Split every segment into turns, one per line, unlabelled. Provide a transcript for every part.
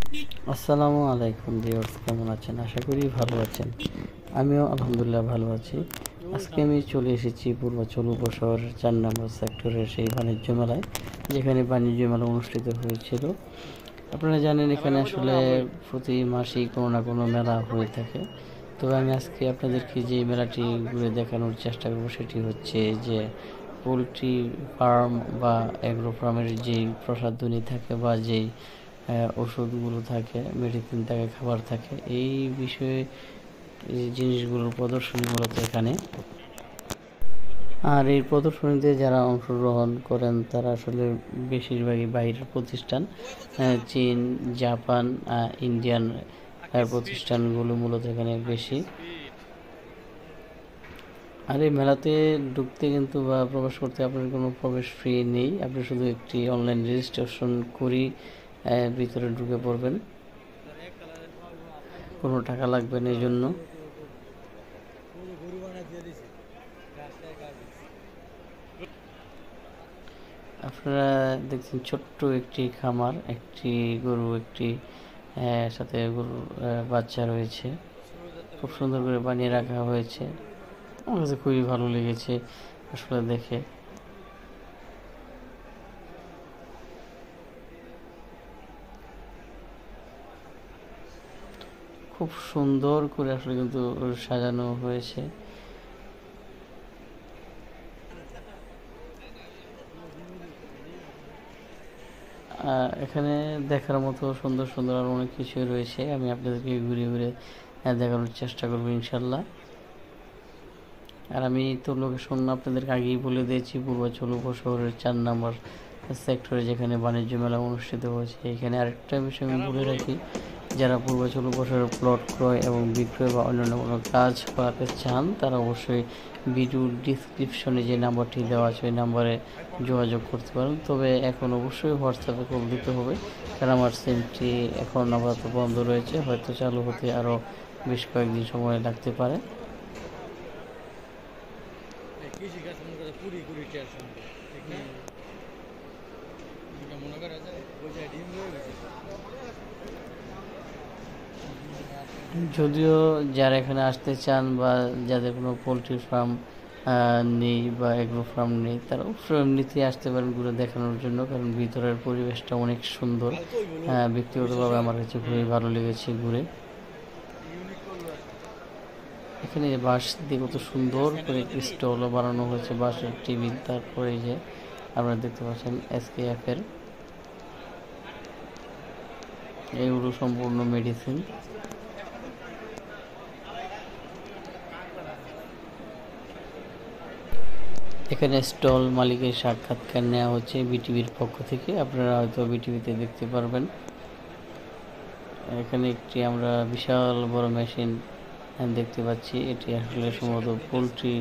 আসসালামু আলাইকুম ভিউয়ার্স, কেমন আছেন? আশা করি ভালো আছেন। আমিও আলহামদুলিল্লাহ ভালো আছি। আজকে আমি চলে এসেছি পূর্বাচল উপশহরের ৪ নম্বর সেক্টরের সেই বাণিজ্য মেলায়, যেখানে বাণিজ্য মেলা অনুষ্ঠিত হয়েছিল। আপনারা জানেন এখানে আসলে প্রতি মাসেই কোনো না কোনো মেলা হয়ে থাকে। তবে আমি আজকে আপনাদেরকে যে মেলাটি ঘুরে দেখানোর চেষ্টা করব সেটি হচ্ছে যে পোলট্রি ফার্ম বা অ্যাগ্রো ফার্মের যেই প্রসাধনী থাকে বা যেই ওষুধগুলো থাকে, মেডিসিন থাকে, খাবার থাকে, এই বিষয়ে এই জিনিসগুলোর প্রদর্শনী মূলত এখানে। আর এই প্রদর্শনীতে যারা অংশগ্রহণ করেন তারা আসলে বেশিরভাগই বাইরের প্রতিষ্ঠান, চীন, জাপান, ইন্ডিয়ান প্রতিষ্ঠানগুলো মূলত এখানে বেশি। আর এই মেলাতে ঢুকতে কিন্তু বা প্রবেশ করতে আপনার কোনো প্রবেশ ফি নেই, আপনি শুধু একটি অনলাইন রেজিস্ট্রেশন করেই ভিতরে ঢুকে পড়বেন, কোনো টাকা লাগবে না এই জন্য। আপনারা দেখছেন ছোট্ট একটি খামার, একটি গরু, একটি সাথে গরুর বাচ্চা রয়েছে, খুব সুন্দর করে বানিয়ে রাখা হয়েছে। আমার কাছে খুবই ভালো লেগেছে আসলে দেখে। খুব সুন্দর করে আসলে কিন্তু সাজানো হয়েছে। এখানে দেখার মতো সুন্দর সুন্দর আর অনেক কিছুই রয়েছে, আমি আপনাদেরকে ঘুরে ঘুরে দেখানোর চেষ্টা করবো ইনশাল্লাহ। আর আমি তো লোকেশন আপনাদেরকে আগেই বলে দিয়েছি, পূর্বাচল উপশহরের ৪ নম্বর সেক্টরে যেখানে বাণিজ্য মেলা অনুষ্ঠিত হয়েছে। এখানে আরেকটা বিষয় আমি বলে রাখি, যারা পূর্বাচল উপশহরের প্লট ক্রয় এবং বিক্রয় বা অন্যান্য কোনো কাজ করাতে চান তারা অবশ্যই ভিডিওর ডিসক্রিপশনে যে নাম্বারটি দেওয়া আছে ওই নাম্বারে যোগাযোগ করতে পারেন। তবে এখন অবশ্যই হোয়াটসঅ্যাপে কল দিতে হবে, কারণ আমার সিমটি এখন আপাতত বন্ধ রয়েছে, হয়তো চালু হতে আরও বেশ কয়েকদিন সময় লাগতে পারে। যদিও যারা এখানে আসতে চান বা যাদের কোনো পোলট্রি ফার্ম নেই বা এগ্রো ফার্ম নেই, তারা অবশ্যই এমনিতেই আসতে পারেন ঘুরে দেখানোর জন্য, কারণ ভিতরের পরিবেশটা অনেক সুন্দর। ব্যক্তিগতভাবে আমার কাছে খুবই ভালো লেগেছে ঘুরে। এখানে বাঁশ দিয়ে কত সুন্দর করে স্টলও বানানো হয়েছে, বাঁশের টেবিল। তারপরে যে আপনারা দেখতে পাচ্ছেন SKF এর এগুলো সম্পূর্ণ মেডিসিন। এখানে স্টল মালিকের সাক্ষাৎকার নেওয়া হচ্ছে বিটিভির পক্ষ থেকে, আপনারা হয়তো বিটিভিতে দেখতে পারবেন। এখানে একটি আমরা বিশাল বড় মেশিন দেখতে পাচ্ছি, এটি আসলে সম্ভবত পোলট্রি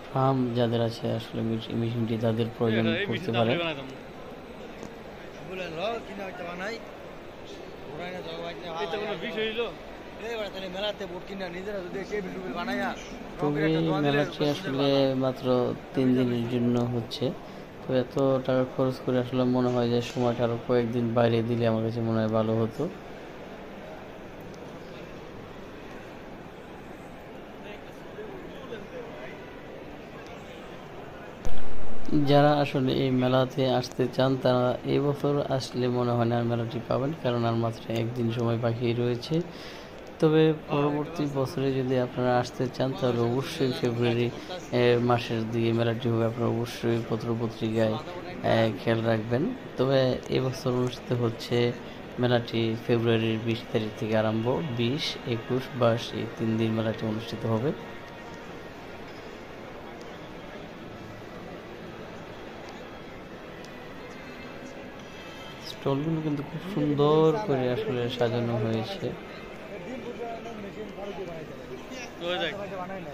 ফার্ম যাদের আছে আসলে মেশিনটি তাদের প্রয়োজন পড়তে পারে। তবে মেলাটি আসলে মাত্র 3 দিনের জন্য হচ্ছে, তো এত টাকা খরচ করে আসলে মনে হয় যে সময়টা আরও কয়েকদিন বাইরে দিলে আমার কাছে মনে হয় ভালো হতো। যারা আসলে এই মেলাতে আসতে চান তারা এই বছর আসলে মনে হয় না আর মেলাটি পাবেন, কারণ আর মাত্র একদিন সময় বাকি রয়েছে। তবে পরবর্তী বছরে যদি আপনারা আসতে চান তাহলে অবশ্যই ফেব্রুয়ারি মাসের দিকে মেলাটি হবে, আপনারা অবশ্যই পত্রপত্রিকায় খেয়াল রাখবেন। তবে এবছর অনুষ্ঠিত হচ্ছে মেলাটি ফেব্রুয়ারির 20 তারিখ থেকে আরম্ভ, 20, 21, 22 এই 3 দিন মেলাটি অনুষ্ঠিত হবে। স্টলগুলো কিন্তু খুব সুন্দর করে আসলে সাজানো হয়েছে।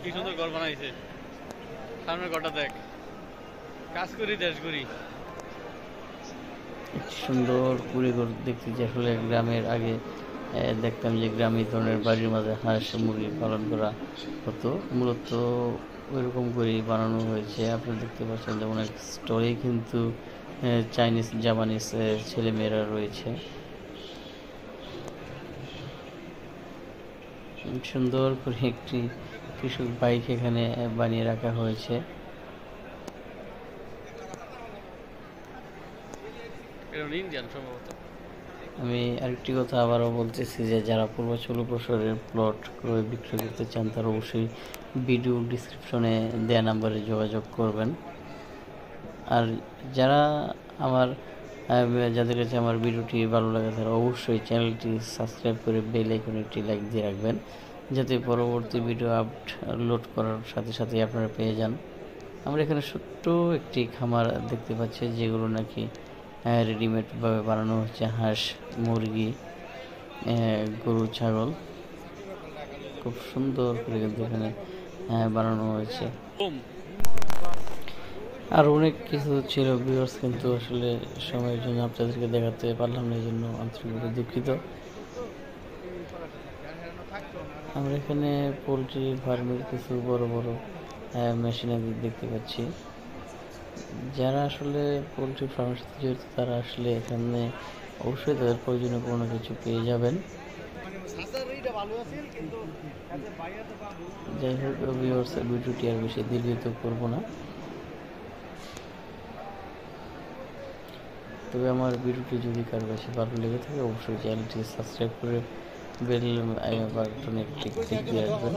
কি সুন্দর ঘর বানাইছে, সামনের ঘরটা দেখ, কাজ করি দেশ করি।
সুন্দর কুড়ি ঘর দেখতে, যে আসলে গ্রামের আগে দেখতাম যে গ্রামীণ ধরনের বাড়ির মাঝে হাঁস মুরগি পালন করা হতো, মূলত ওইরকম করেই বানানো হয়েছে। আপনি দেখতে পাচ্ছেন যে অনেক স্টলেই কিন্তু চাইনিজ জাপানিজ ছেলেমেয়েরা রয়েছে। সুন্দর করে একটি কৃষক বাইক এখানে বানিয়ে রাখা হয়েছে।
ইন্ডিয়ান সম্ভবত।
আমি আরেকটি কথা আবারও বলতেছি যে যারা পূর্ব 16 প্লট ক্রয় বিক্রয় করতে চান তারা অবশ্যই ভিডিও ডিসক্রিপশনে দেয়া নাম্বারে যোগাযোগ করবেন। আর যারা আমার যাদের কাছে আমার ভিডিওটি ভালো লাগে তারা অবশ্যই চ্যানেলটি সাবস্ক্রাইব করে বেল আইকনে একটি লাইক দিয়ে রাখবেন, যাতে পরবর্তী ভিডিও আপলোড করার সাথে সাথে আপনারা পেয়ে যান। আমরা এখানে ছোট্ট একটি খামার দেখতে পাচ্ছি, যেগুলো নাকি রেডিমেডভাবে বানানো হচ্ছে। হাঁস, মুরগি, গরু, ছাগল খুব সুন্দর করে কিন্তু এখানে বানানো হয়েছে। আর অনেক কিছু ছিল ভিউয়ার্স, কিন্তু আসলে সময়ের জন্য আপনাদেরকে দেখাতে পারলাম না, এই জন্য আন্তরিকভাবে দুঃখিত। আমরা এখানে পোলট্রি ফার্মের কিছু বড় বড় মেশিনারি দেখতে পাচ্ছি। যারা আসলে পোলট্রি ফার্মের সাথে জড়িত তারা আসলে এখানে অবশ্যই তাদের প্রয়োজনীয় কোনো কিছু পেয়ে যাবেন। যাই হোক ভিউয়ার্স, ভিডিওটি আর বেশি দীর্ঘিত করব না। তবে আমার ভিডিওটি যদি কারো কাছে ভালো লেগে থাকে অবশ্যই চ্যানেলটি সাবস্ক্রাইব করে বেল বাটনে ক্লিক দিয়ে রাখবেন।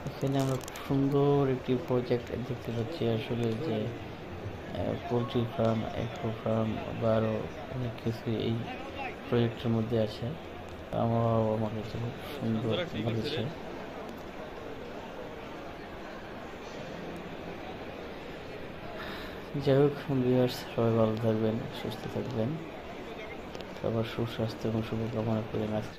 এখানে আমরা খুব সুন্দর একটি প্রজেক্ট দেখতে পাচ্ছি, আসলে যে পোলট্রি ফার্ম, অ্যাকোয়া ফার্ম বা আরও অনেক কিছু এই প্রজেক্টের মধ্যে আছে। আমার কাছে খুব সুন্দর লেগেছে। যাই হোক ভিউয়ার্স, সবাই ভালো থাকবেন, সুস্থ থাকবেন, সবার সুস্বাস্থ্য এবং শুভকামনা করে আজকে